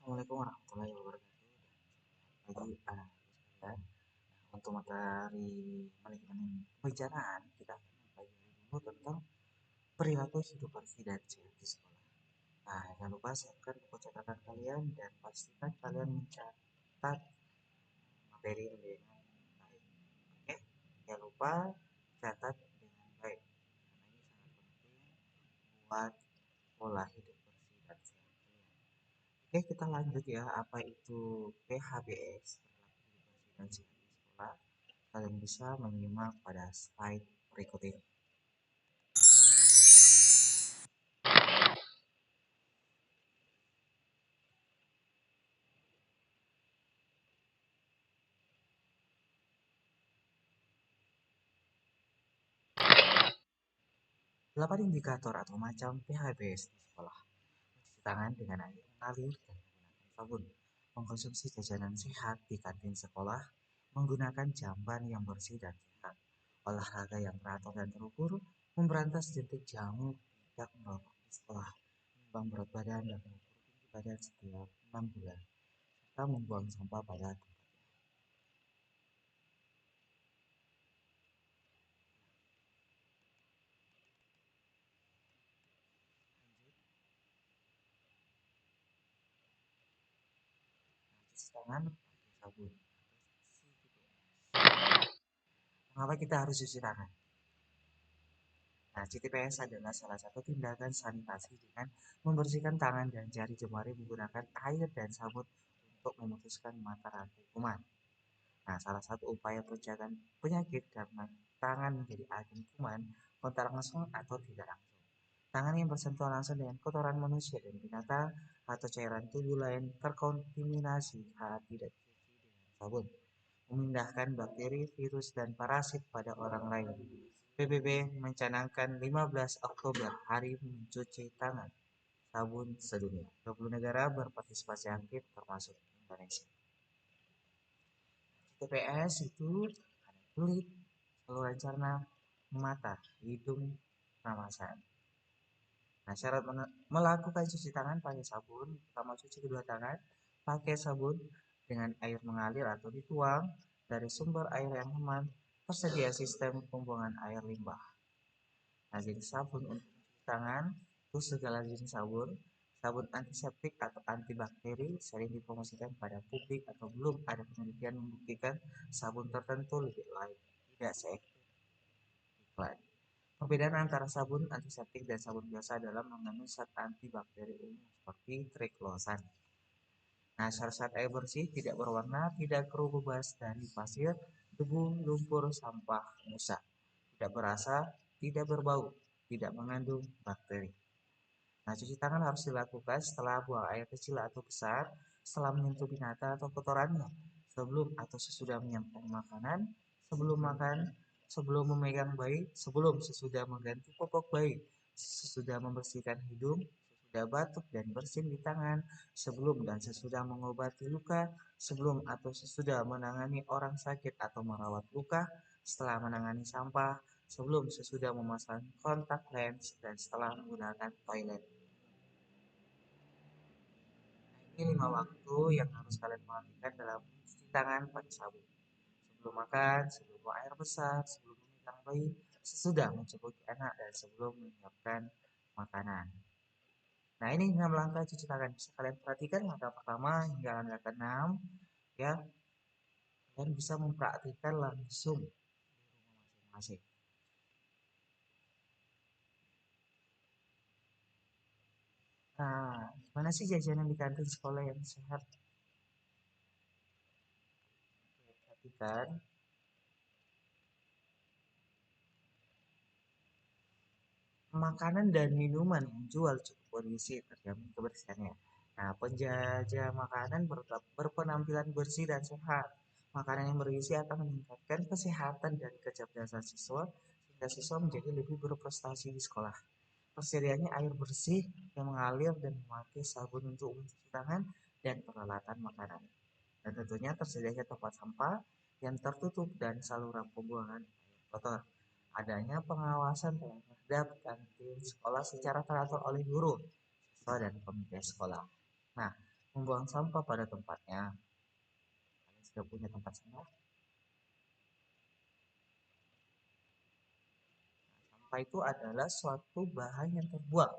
Assalamualaikum warahmatullahi wabarakatuh. Pagi sekalian. Untuk materi manajemen pembicaraan kita akan mempelajari dulu tentang perilaku hidup bersih dan sehat di sekolah. Nah, jangan lupa siapkan buku catatan kalian dan pastikan kalian mencatat materi dengan baik. Oke, jangan lupa catat dengan baik karena ini sangat penting buat pola hidup bersih dan sehat kalian. Oke, kita lanjut ya. Apa itu PHBS? Perilaku hidup bersih dan sehat di sekolah. Kalian bisa menyimak pada slide berikut ini. Delapan indikator atau macam PHBS di sekolah. Mencuci tangan dengan air mengalir dan menggunakan sabun. Mengkonsumsi jajanan sehat di kantin sekolah. Menggunakan jamban yang bersih dan sehat. Olahraga yang teratur dan terukur. Memberantas jentik jamur tidak merokok di sekolah. Menimbang berat badan dan mengukur tinggi badan setiap 6 bulan. Serta membuang sampah pada tempatnya. Cuci tangan pakai sabun. Mengapa kita harus cuci tangan? Nah, CTPS adalah salah satu tindakan sanitasi dengan membersihkan tangan dan jari jemari menggunakan air dan sabun untuk memutuskan mata rantai kuman. Nah, salah satu upaya pencegahan penyakit karena tangan menjadi agen kuman, kontak langsung atau tidak langsung. Tangan yang bersentuhan langsung dengan kotoran manusia dan binatang atau cairan tubuh lain terkontaminasi saat tidak dicuci dengan sabun, memindahkan bakteri, virus, dan parasit pada orang lain. PBB mencanangkan 15 Oktober Hari Mencuci Tangan Sabun Sedunia. 20 negara berpartisipasi aktif termasuk Indonesia. TPS itu ada kulit, saluran cerna, mata, hidung, pernapasan. Nah, syarat melakukan cuci tangan pakai sabun, pertama cuci kedua tangan pakai sabun dengan air mengalir atau dituang dari sumber air yang aman. Tersedia sistem pembuangan air limbah. Nah, jenis sabun untuk cuci tangan itu segala jenis sabun. Sabun antiseptik atau antibakteri sering dipromosikan pada publik atau belum ada penelitian membuktikan sabun tertentu lebih lain tidak seefektif iklan. Perbedaan antara sabun antiseptik dan sabun biasa adalah mengandung zat antibakteri umum seperti triklosan. Nah, syarat air bersih, tidak berwarna, tidak keruh bebas dari pasir, debu, lumpur, sampah, musa. Tidak berasa, tidak berbau, tidak mengandung bakteri. Nah, cuci tangan harus dilakukan setelah buang air kecil atau besar, setelah menyentuh binatang atau kotorannya, sebelum atau sesudah menyampaikan makanan, sebelum makan, sebelum memegang bayi, sebelum sesudah mengganti popok bayi, sesudah membersihkan hidung, sesudah batuk dan bersin di tangan, sebelum dan sesudah mengobati luka, sebelum atau sesudah menangani orang sakit atau merawat luka, setelah menangani sampah, sebelum sesudah memasang kontak lens, dan setelah menggunakan toilet. Ini 5 waktu yang harus kalian perhatikan dalam mencuci tangan pakai sabun. Sebelum makan, sebelum buang air besar, sebelum memegang bayi, sesudah mencukupi anak, dan sebelum menyiapkan makanan. Nah, ini 6 langkah cuci tangan. Bisa kalian perhatikan langkah pertama hingga langkah ke-6 ya. Kalian bisa mempraktikkan langsung di rumah masing-masing. Nah, gimana sih jajanan di kantin sekolah yang sehat? Perhatikan makanan dan minuman yang dijual cukup bergizi terjamin kebersihannya. Nah, penjajah makanan berpenampilan bersih dan sehat. Makanan yang bergizi akan meningkatkan kesehatan dan kecerdasan siswa sehingga siswa menjadi lebih berprestasi di sekolah. Tersedianya air bersih yang mengalir dan memakai sabun untuk mencuci tangan dan peralatan makanan. Dan tentunya tersedianya tempat sampah yang tertutup dan saluran pembuangan air kotor. Adanya pengawasan terhadap kantin sekolah secara teratur oleh guru, siswa, dan komite sekolah. Nah, membuang sampah pada tempatnya. Kalian sudah punya tempat sampah? Sampah itu adalah suatu bahan yang terbuang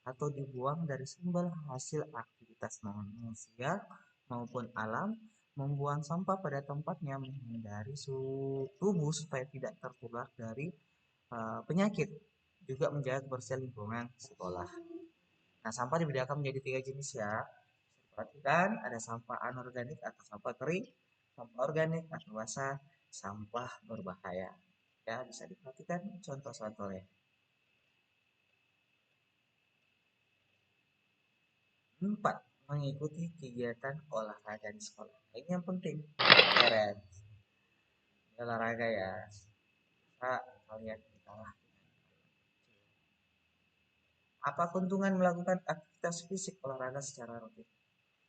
atau dibuang dari sumber hasil aktivitas manusia maupun alam. Membuang sampah pada tempatnya menghindari tubuh supaya tidak tertular dari penyakit, juga menjaga kebersihan lingkungan sekolah. Nah, sampah dibedakan menjadi 3 jenis ya. Perhatikan, ada sampah anorganik atau sampah kering, sampah organik atau basah, sampah berbahaya. Ya, bisa diperhatikan contoh-contohnya. 4. Mengikuti kegiatan olahraga di sekolah. Nah, ini yang penting. Keren. Olahraga ya. Bisa kalian kalah. Apa keuntungan melakukan aktivitas fisik olahraga secara rutin?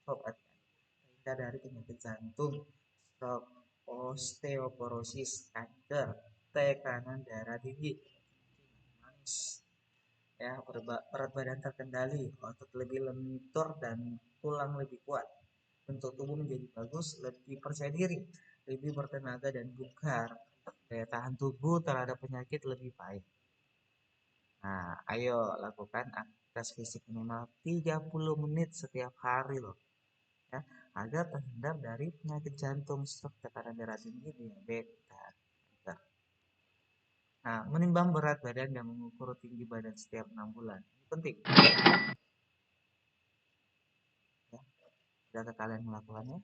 Sobat, terhindar dari penyakit jantung, stroke, osteoporosis, kanker, tekanan darah tinggi, manis, ya, berat badan terkendali, otot lebih lentur dan tulang lebih kuat, bentuk tubuh menjadi bagus, lebih percaya diri, lebih bertenaga dan bugar, daya tahan tubuh terhadap penyakit lebih baik. Nah, ayo lakukan aktivitas fisik minimal 30 menit setiap hari loh, ya, agar terhindar dari penyakit jantung, stroke, tekanan darah tinggi, diabetes, dan kanker. Nah, menimbang berat badan dan mengukur tinggi badan setiap 6 bulan. Ini penting. Ya, sudahkah kalian melakukannya?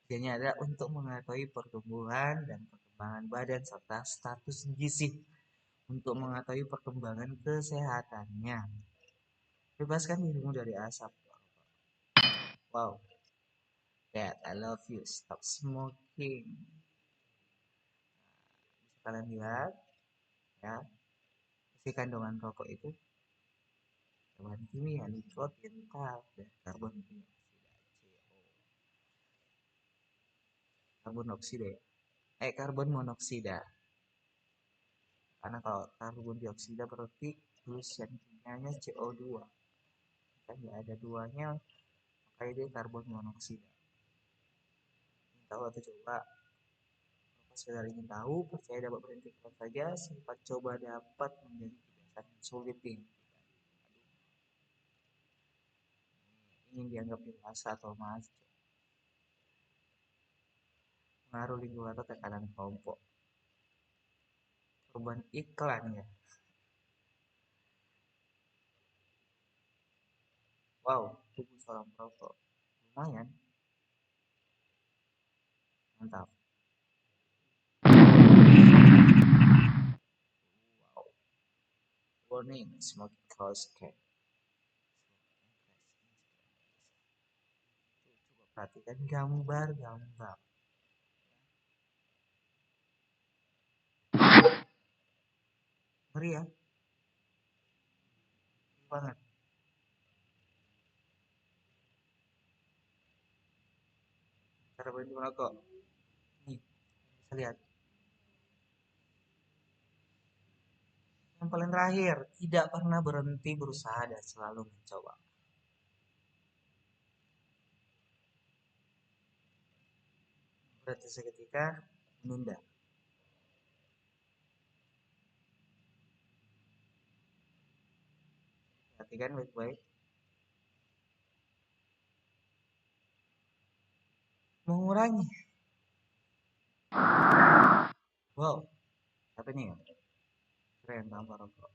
Tujuannya adalah untuk mengetahui pertumbuhan dan perkembangan badan serta status gizi, untuk mengetahui perkembangan kesehatannya. Bebaskan dirimu dari asap. Wow, Dad, I love you. Stop smoking. Bisa kalian lihat, ya, isi kandungan rokok itu bahan kimia, nikotin, dan karbon monoksida, karbon monoksida. Karena kalau karbon dioksida berarti tulisan kimianya CO2, kan nggak ada duanya, makanya dia karbon monoksida. Ingin tahu atau coba? Sekedar ingin tahu, percaya dapat berhenti kapan saja, sempat coba dapat menjadi kebiasaan sulit nih. Ingin dianggap dewasa atau mas, pengaruh lingkungan atau tekanan kelompok, perubahan iklan ya. Wow, tubuh seorang perokok lumayan mantap. Wow. Warning, smoking causes cancer. Coba perhatikan gambar-gambar. Ngeri ya, banget. Cara berhenti merokok. Nih, bisa lihat. Yang paling terakhir, tidak pernah berhenti berusaha dan selalu mencoba. Berarti seketika menunda. Perhatikan baik-baik. Mengurangi. Wow, apa nih ya? Keren tanpa rokok.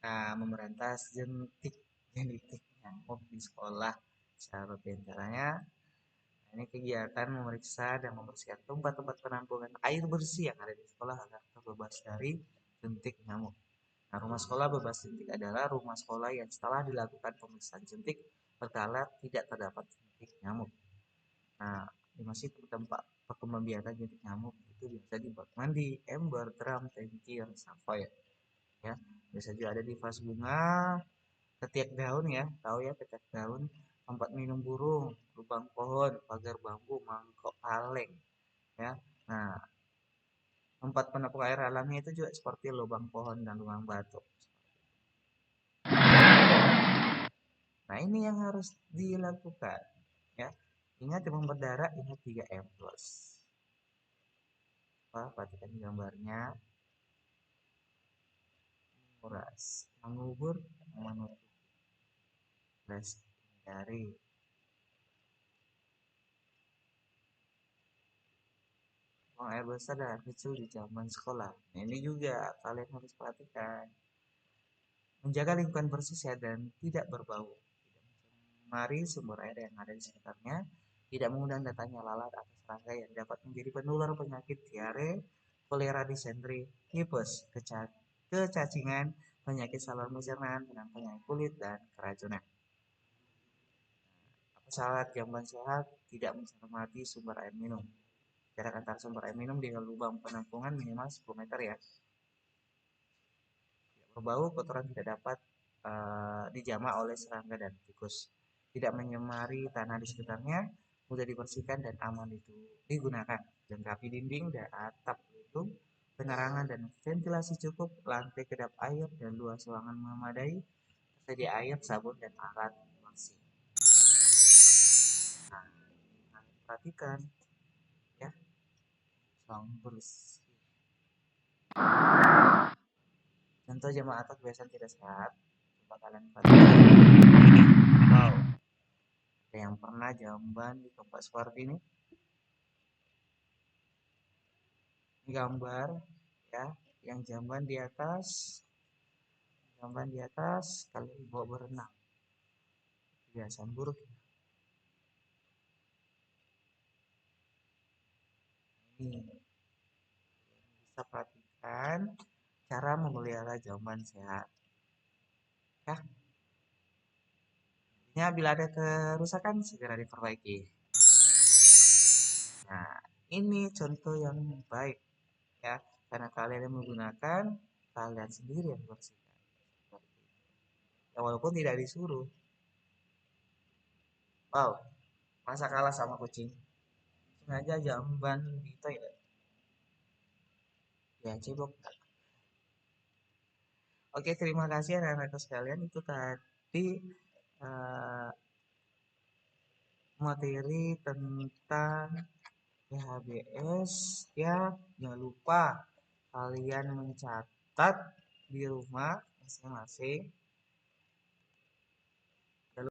Nah, memberantas genetik nyamuk di sekolah secara rutin. Caranya, ini kegiatan memeriksa dan membersihkan tempat-tempat penampungan air bersih yang ada di sekolah agar terbebas dari jentik nyamuk. Nah, rumah sekolah bebas jentik adalah rumah sekolah yang setelah dilakukan pemeriksaan jentik berkala tidak terdapat jentik nyamuk. Nah, di masjid tempat perkembangbiakan jentik nyamuk itu biasa dibuat mandi, ember, drum, tangki, reservoir. Ya, biasa juga ada di vas bunga, ketiak daun ya, tahu ya ketiak daun, tempat minum burung, lubang pohon, pagar bambu, mangkok kaleng, ya. Nah, tempat penampung air alamnya itu juga seperti lubang pohon dan lubang batu. Nah, ini yang harus dilakukan ya. Ingat demam berdarah, ingat 3M plus. Perhatikan gambarnya, menguras, mengubur, menutup, plus dari buang air besar dan air kecil di zaman sekolah. Nah, ini juga kalian harus perhatikan. Menjaga lingkungan bersih, sehat, dan tidak berbau. Mari sumber air yang ada di sekitarnya. Tidak mengundang datanya lalat atau serangga yang dapat menjadi penular penyakit diare, kolera, disentri, tipes, kecacingan, penyakit saluran pencernaan, penyakit kulit, dan keracunan. Pesawat jamban sehat tidak mencermati sumber air minum. Jarak antar sumber air minum dengan lubang penampungan minimal 10 meter ya. Tidak berbau, kotoran tidak dapat dijamah oleh serangga dan tikus. Tidak menyemari tanah di sekitarnya, mudah dibersihkan dan aman itu digunakan. Lengkapi dinding dan atap pelindung, penerangan dan ventilasi cukup, lantai kedap air dan luas ruangan memadai, tersedia air, sabun dan alat bersih. Nah, perhatikan ya, ruang bersih. Contoh jamaah atau kebiasaan tidak sehat, coba kalian perhatikan. Wow, ada yang pernah jamban di tempat seperti ini? Gambar ya, yang jamban di atas kalian bawa berenang. Kebiasaan buruk. Ini bisa perhatikan cara memelihara jamban sehat. Ya, bila ada kerusakan segera diperbaiki. Nah, ini contoh yang baik ya, karena kalian yang menggunakan, kalian sendiri yang bersihkan. Ya, walaupun tidak disuruh. Wow, masa kalah sama kucing? Sengaja jamban di toilet. Ya, cebok. Oke, terima kasih anak-anak sekalian. Itu tadi uh, materi tentang PHBS ya. Jangan lupa kalian mencatat di rumah masing-masing